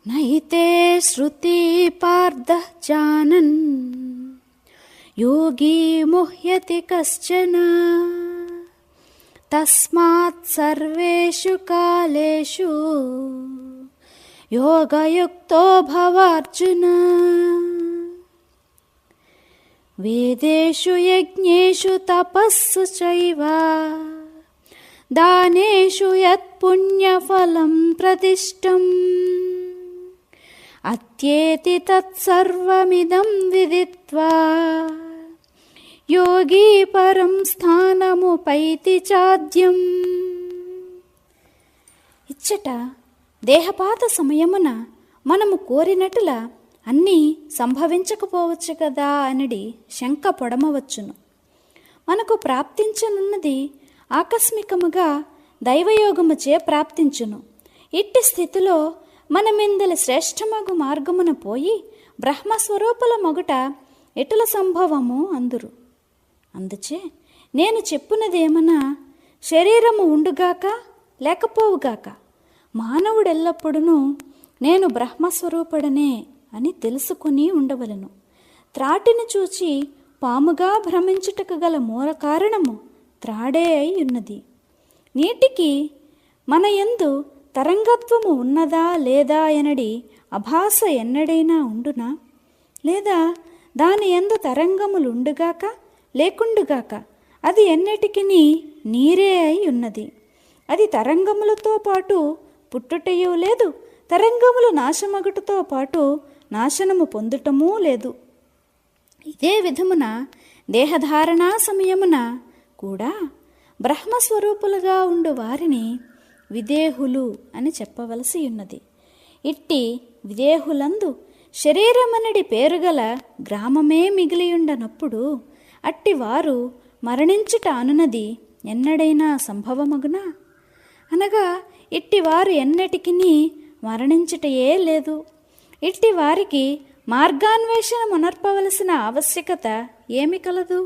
నైతే శృతి పార్థ జానన్ యోగి ముహ్యతి కశ్చన తస్మాత్ సర్వేషు కాలేషు యోగయుక్తో భవార్జున. వేదేషు యజ్ఞేషు తపస్సు చైవ దానేషు యత్ పుణ్యఫలం ప్రదిష్టం అత్యేతి తత్సర్వమిదం విదిత్వా యోగి పరం స్థానముపైతి చాద్యం. ఇచ్చట దేహపాత సమయమున మనము కోరినట్ల అన్నీ సంభవించకపోవచ్చు కదా అనడి శంక పొడమవచ్చును. మనకు ప్రాప్తించనున్నది ఆకస్మికముగా దైవయోగముచే ప్రాప్తించును. ఇట్టి స్థితిలో మనమిందలి శ్రేష్టమగు మార్గమున పోయి బ్రహ్మస్వరూపుల మొగట ఎటుల సంభవము అందురు. అందుచే నేను చెప్పునదేమన్నా శరీరము ఉండుగాక లేకపోవుగాక మానవుడెల్లప్పుడూ నేను బ్రహ్మస్వరూపుడనే అని తెలుసుకుని ఉండవలను. త్రాటిని చూచి పాముగా భ్రమించుటకు గల మూల కారణము త్రాడే అయి ఉన్నది. నీటికి మన యందు తరంగత్వము ఉన్నదా లేదా ఎనడి అభాస ఎన్నడైనా ఉండునా? లేదా దాని యందు తరంగములుండుగాక లేకుండుగాక అది ఎన్నటికి నీరే అయి ఉన్నది. అది తరంగములతో పాటు పుట్టుటయూ లేదు, తరంగములు నాశమగుటతో పాటు నాశనము పొందుటమూ లేదు. ఇదే విధమున దేహధారణా సమయమున కూడా బ్రహ్మస్వరూపులుగా ఉండు వారిని విదేహులు అని చెప్పవలసి ఉన్నది. ఇట్టి విదేహులందు శరీరమనడి పేరుగల గ్రామమే మిగిలియుండనప్పుడు అట్టివారు మరణించుట అనునది ఎన్నడైనా సంభవమగునా? అనగా ఇట్టివారు ఎన్నటికి మరణించుటయే లేదు. ఇట్టి వారికి మార్గాన్వేషణ మునర్పవలసిన ఆవశ్యకత ఏమి కలదు?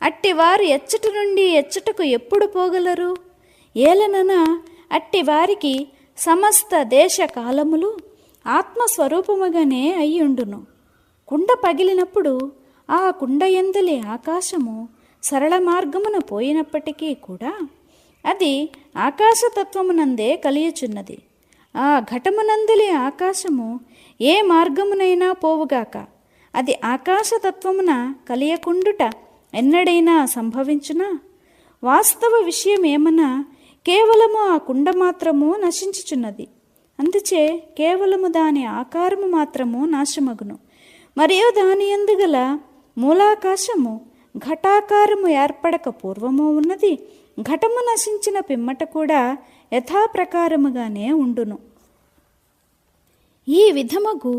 అట్టివారు ఎచ్చట నుండి ఎచ్చటకు ఎప్పుడు పోగలరు? ఏలనన అట్టివారికి సమస్త దేశ కాలములు ఆత్మస్వరూపముగానే అయ్యుండును. కుండ పగిలినప్పుడు ఆ కుండ యందలి ఆకాశము సరళ మార్గమున పోయినప్పటికీ కూడా అది ఆకాశతత్వమునందే కలియుచున్నది. ఆ ఘటమునందలి ఆకాశము ఏ మార్గమునైనా పోవుగాక అది ఆకాశతత్వమున కలియకుండుట ఎన్నడైనా సంభవించునా? వాస్తవ విషయం ఏమన్నా కేవలము ఆ కుండ మాత్రము నశించుచున్నది. అందుచే కేవలము దాని ఆకారము మాత్రము నాశమగును. మరియు దాని యందు గల మూలాకాశము ఘటాకారము ఏర్పడక పూర్వము ఉన్నది. ఘటము నశించిన పిమ్మట కూడా యథాప్రకారముగానే ఉండును. ఈ విధముగు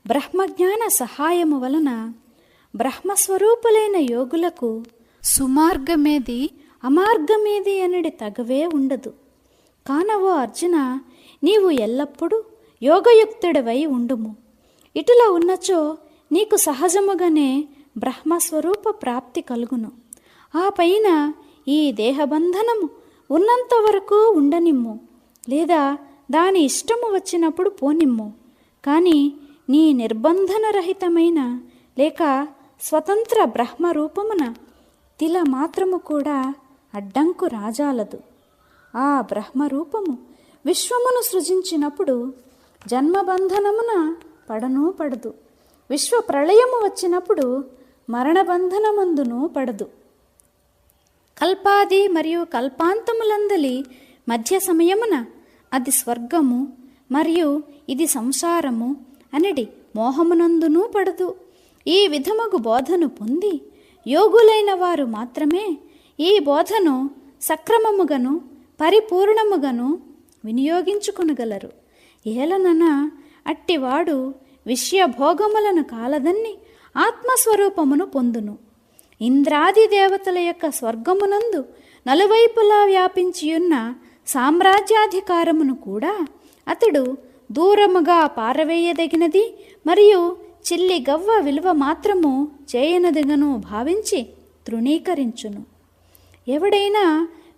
బ్రహ్మజ్ఞాన సహాయము వలన బ్రహ్మస్వరూపులైన యోగులకు సుమార్గమేది అమార్గమేది అనడి తగవే ఉండదు. కానవో అర్జున, నీవు ఎల్లప్పుడూ యోగయుక్తుడవై ఉండుము. ఇటులా ఉన్నచో నీకు సహజముగానే బ్రహ్మస్వరూప ప్రాప్తి కలుగును. ఆ పైన ఈ దేహబంధనము ఉన్నంతవరకు ఉండనిమ్ము, లేదా దాని ఇష్టము వచ్చినప్పుడు పోనిమ్ము. కానీ నీ నిర్బంధనరహితమైన లేక స్వతంత్ర బ్రహ్మరూపమున తిల మాత్రము కూడా అడ్డంకు రాజాలదు. ఆ బ్రహ్మరూపము విశ్వమును సృజించినప్పుడు జన్మబంధనమున పడనూ పడదు. విశ్వ ప్రళయము వచ్చినప్పుడు మరణబంధనమందును పడదు. కల్పాది మరియు కల్పాంతములందలి మధ్య సమయమున అది స్వర్గము మరియు ఇది సంసారము అనడి మోహమునందునూ పడదు. ఈ విధముగు బోధను పొంది యోగులైన వారు మాత్రమే ఈ బోధను సక్రమముగను పరిపూర్ణముగను వినియోగించుకొనగలరు. ఏలనన అట్టివాడు విషయభోగములను కాలదన్ని ఆత్మస్వరూపమును పొందును. ఇంద్రాది దేవతల యొక్క స్వర్గమునందు నలువైపులా వ్యాపించియున్న సామ్రాజ్యాధికారమును కూడా అతడు దూరముగా పారవేయదగినది మరియు చిల్లి గవ్వ విలువ మాత్రము చేయనదిగను భావించి తృణీకరించును. ఎవడైనా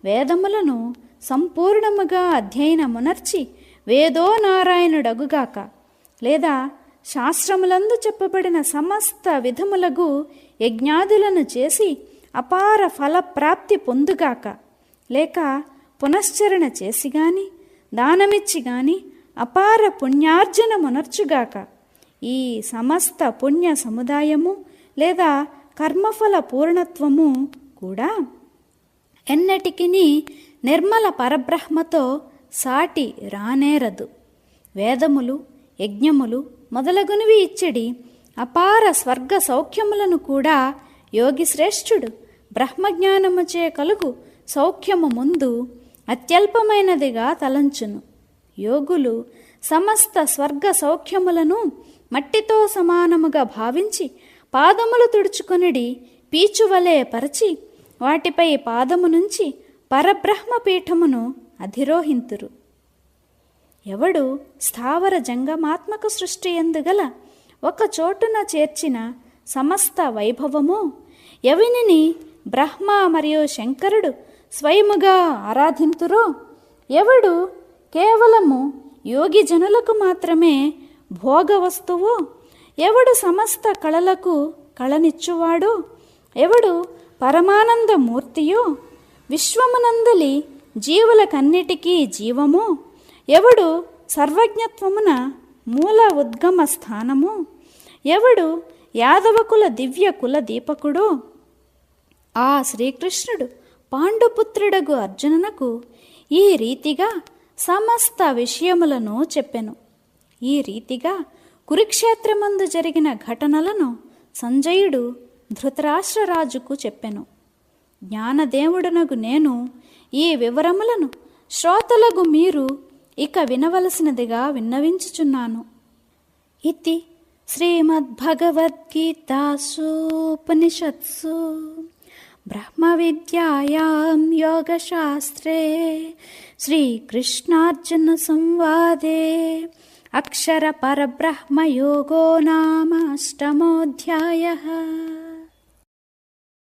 వేదములను సంపూర్ణముగా అధ్యయనమునర్చి వేదో నారాయణుడగుగాక లేదా శాస్త్రములందు చెప్పబడిన సమస్త విధములగు యజ్ఞాదులను చేసి అపార ఫలప్రాప్తి పొందుగాక, లేక పునశ్చరణ చేసి గాని దానమిచ్చి గాని అపార పుణ్యార్జనమునర్చుగాక. ఈ సమస్త పుణ్య సముదాయము లేదా కర్మఫల పూర్ణత్వము కూడా ఎన్నటికి నిర్మల పరబ్రహ్మతో సాటి రానేరదు. వేదములు, యజ్ఞములు మొదలగునవి ఇచ్చడి అపార స్వర్గ సౌఖ్యములను కూడా యోగిశ్రేష్ఠుడు బ్రహ్మజ్ఞానముచే కలుగు సౌఖ్యము ముందు అత్యల్పమైనదిగా తలంచును. యోగులు సమస్త స్వర్గ సౌఖ్యములను మట్టితో సమానముగా భావించి పాదములు తుడుచుకొనిడి పీచువలే పరచి వాటిపై పాదము నుంచి పరబ్రహ్మపీఠమును అధిరోహింతురు. ఎవడు స్థావర జంగమాత్మక సృష్టి ఎందుగల ఒక చోటున చేర్చిన సమస్త వైభవము ఎవనిని బ్రహ్మ మరియు శంకరుడు స్వయముగా ఆరాధింతురో, ఎవడు కేవలము యోగి జనులకు మాత్రమే భోగ వస్తువు, ఎవడు సమస్త కళలకు కళనిచ్చువాడో, ఎవడు పరమానందమూర్తియో, విశ్వమునందలి జీవులకన్నిటికీ జీవము, ఎవడు సర్వజ్ఞత్వమున మూల ఉద్గమ స్థానము, ఎవడు యాదవకుల దివ్య కుల దీపకుడో, ఆ శ్రీకృష్ణుడు పాండుపుత్రుడగు అర్జునునకు ఈ రీతిగా సమస్త విషయములను చెప్పెను. ఈ రీతిగా కురుక్షేత్రమందు జరిగిన ఘటనలను సంజయుడు ధృతరాష్ట్రరాజుకు చెప్పెను. జ్ఞానదేవుడనగు నేను ఈ వివరములను శ్రోతలగు మీరు ఇక వినవలసినదిగా విన్నవించుచున్నాను. ఇతి శ్రీమద్భగవద్గీతాసూపనిషత్సు బ్రహ్మ విద్యాయాం యోగశాస్త్రే శ్రీకృష్ణార్జున సంవాదే అక్షర పరబ్రహ్మయోగో నామ అష్టమోऽధ్యాయః.